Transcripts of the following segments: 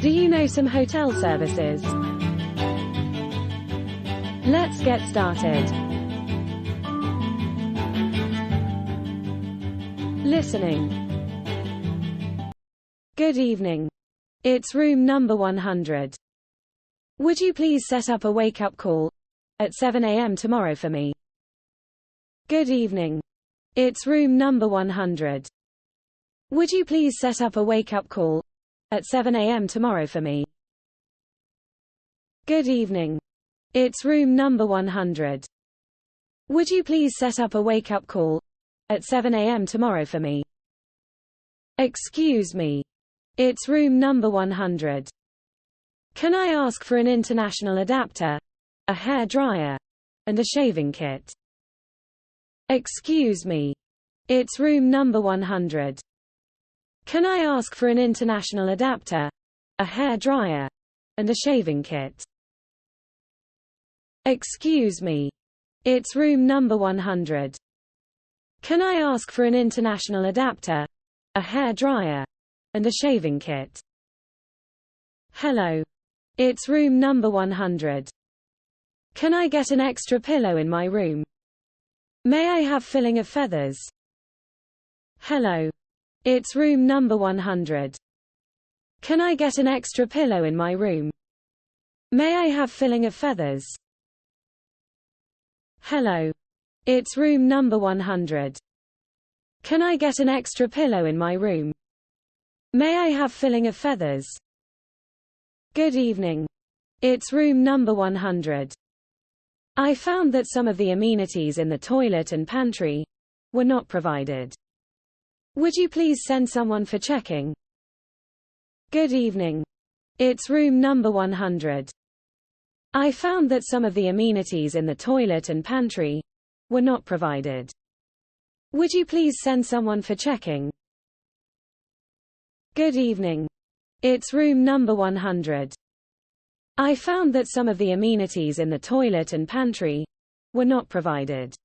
Do you know some hotel services? Let's get started. Listening. Good evening. It's room number 100. Would you please set up a wake-up call at 7 a.m. tomorrow for me? Good evening. It's room number 100. Would you please set up a wake-up call at 7 a.m. tomorrow for me? Good evening. It's room number 100. Would you please set up a wake-up call at 7 a.m. tomorrow for me? Excuse me. It's room number 100. Can I ask for an international adapter, a hair dryer, and a shaving kit? Excuse me. It's room number 100. Can I ask for an international adapter, a hair dryer, and a shaving kit? Excuse me. It's room number 100. Can I ask for an international adapter, a hair dryer, and a shaving kit? Hello. It's room number 100. Can I get an extra pillow in my room? May I have filling of feathers? Hello. It's room number 100. Can I get an extra pillow in my room? May I have filling of feathers? Hello. It's room number 100. Can I get an extra pillow in my room? May I have filling of feathers? Good evening. It's room number 100. I found that some of the amenities in the toilet and pantry were not provided. Would you please send someone for checking? Good evening. It's room number 100. I found that some of the amenities in the toilet and pantry were not provided. Would you please send someone for checking? Good evening. It's room number 100. I found that some of the amenities in the toilet and pantry were not provided.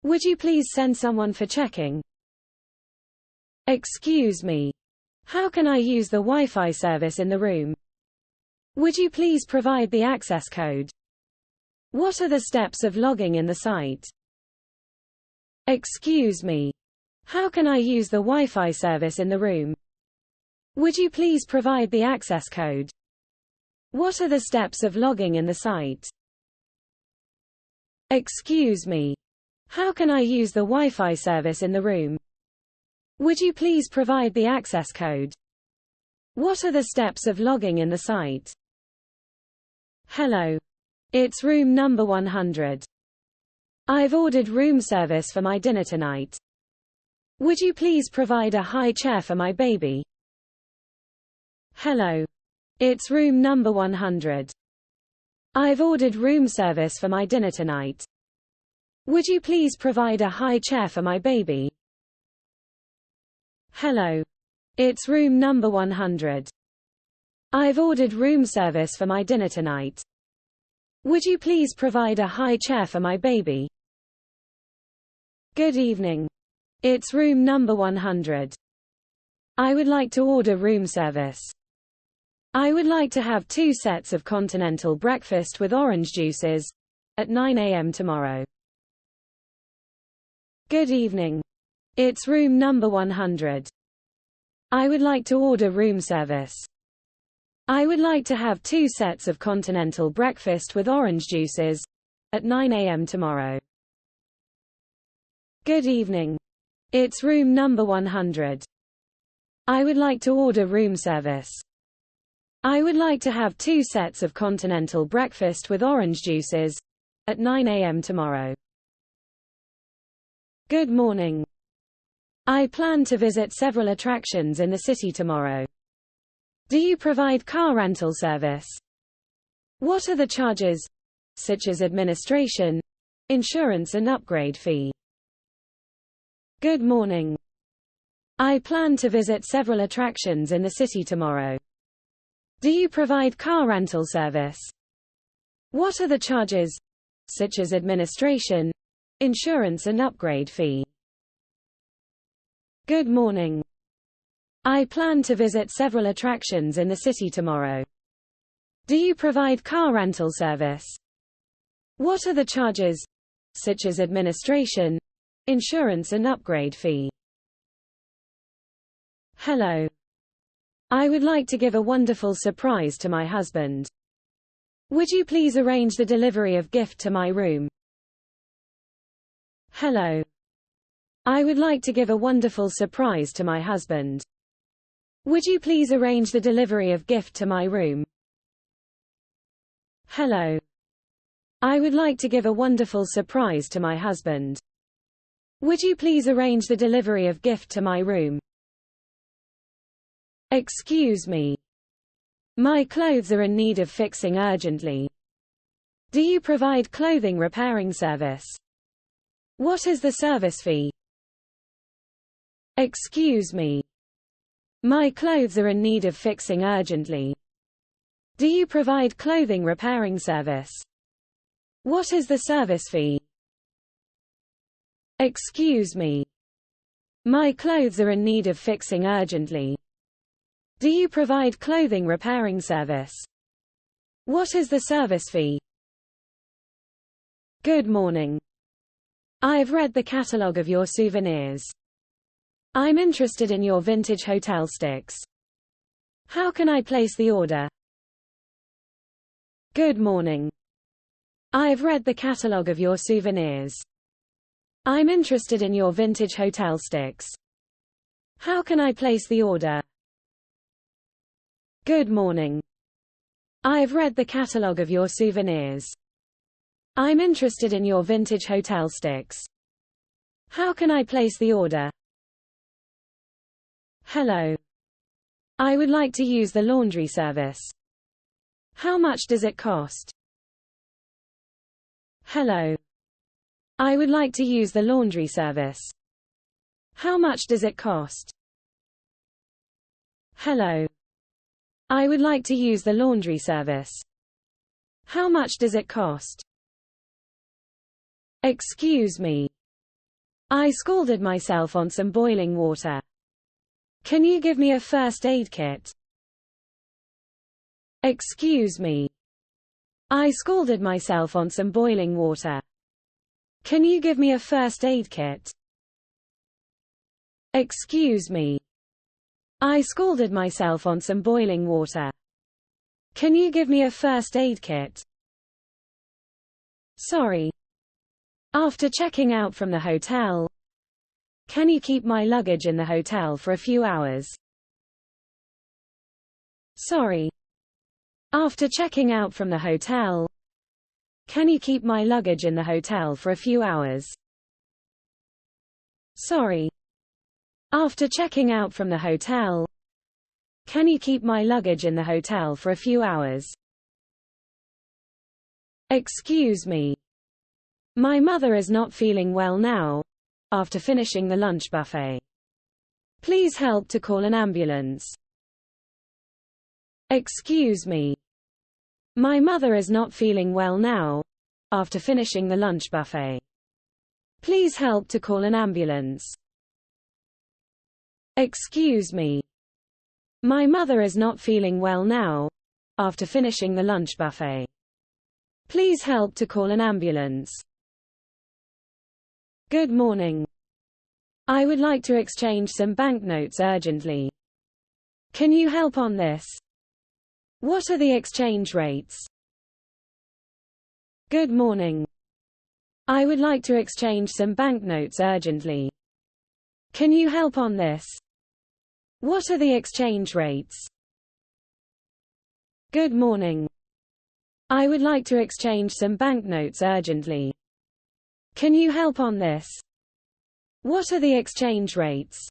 Would you please send someone for checking? Excuse me. How can I use the Wi-Fi service in the room? Would you please provide the access code? What are the steps of logging in the site? Excuse me. How can I use the Wi-Fi service in the room? Would you please provide the access code? What are the steps of logging in the site? Excuse me. How can I use the Wi-Fi service in the room? Would you please provide the access code? What are the steps of logging in the site? Hello. It's room number 100. I've ordered room service for my dinner tonight. Would you please provide a high chair for my baby? Hello. It's room number 100. I've ordered room service for my dinner tonight. Would you please provide a high chair for my baby? Hello. It's room number 100. I've ordered room service for my dinner tonight. Would you please provide a high chair for my baby? Good evening. It's room number 100. I would like to order room service. I would like to have 2 sets of continental breakfast with orange juices at 9 a.m. tomorrow. Good evening. It's room number 100. I would like to order room service. I would like to have 2 sets of continental breakfast with orange juices at 9 a.m. tomorrow. Good evening. It's room number 100. I would like to order room service. I would like to have 2 sets of continental breakfast with orange juices at 9 a.m. tomorrow. Good morning. I plan to visit several attractions in the city tomorrow. Do you provide car rental service? What are the charges, such as administration, insurance and upgrade fee? Good morning. I plan to visit several attractions in the city tomorrow. Do you provide car rental service? What are the charges, such as administration, insurance and upgrade fee? Good morning. I plan to visit several attractions in the city tomorrow. Do you provide car rental service? What are the charges, such as administration, insurance and upgrade fee? Hello. I would like to give a wonderful surprise to my husband. Would you please arrange the delivery of gift to my room? Hello. I would like to give a wonderful surprise to my husband. Would you please arrange the delivery of gift to my room? Hello. I would like to give a wonderful surprise to my husband. Would you please arrange the delivery of gift to my room? Excuse me. My clothes are in need of fixing urgently. Do you provide clothing repairing service? What is the service fee? Excuse me. My clothes are in need of fixing urgently. Do you provide clothing repairing service? What is the service fee? Excuse me. My clothes are in need of fixing urgently. Do you provide clothing repairing service? What is the service fee? Good morning. I have read the catalog of your souvenirs. I'm interested in your vintage hotel sticks. How can I place the order? Good morning. I have read the catalog of your souvenirs. I'm interested in your vintage hotel sticks. How can I place the order? Good morning. I have read the catalog of your souvenirs. I'm interested in your vintage hotel sticks. How can I place the order? Hello. I would like to use the laundry service. How much does it cost? Hello. I would like to use the laundry service. How much does it cost? Hello. I would like to use the laundry service. How much does it cost? Excuse me. I scalded myself on some boiling water. Can you give me a first aid kit? Excuse me. I scalded myself on some boiling water. Can you give me a first aid kit? Excuse me. I scalded myself on some boiling water. Can you give me a first aid kit? Sorry. After checking out from the hotel, can you keep my luggage in the hotel for a few hours? Sorry. After checking out from the hotel, can you keep my luggage in the hotel for a few hours? Sorry. After checking out from the hotel, can you keep my luggage in the hotel for a few hours? Excuse me. My mother is not feeling well now, after finishing the lunch buffet. Please help to call an ambulance. Excuse me. My mother is not feeling well now, after finishing the lunch buffet. Please help to call an ambulance. Excuse me. My mother is not feeling well now, after finishing the lunch buffet. Please help to call an ambulance. Good morning. I would like to exchange some banknotes urgently. Can you help on this? What are the exchange rates? Good morning. I would like to exchange some banknotes urgently. Can you help on this? What are the exchange rates? Good morning. I would like to exchange some banknotes urgently. Can you help on this? What are the exchange rates?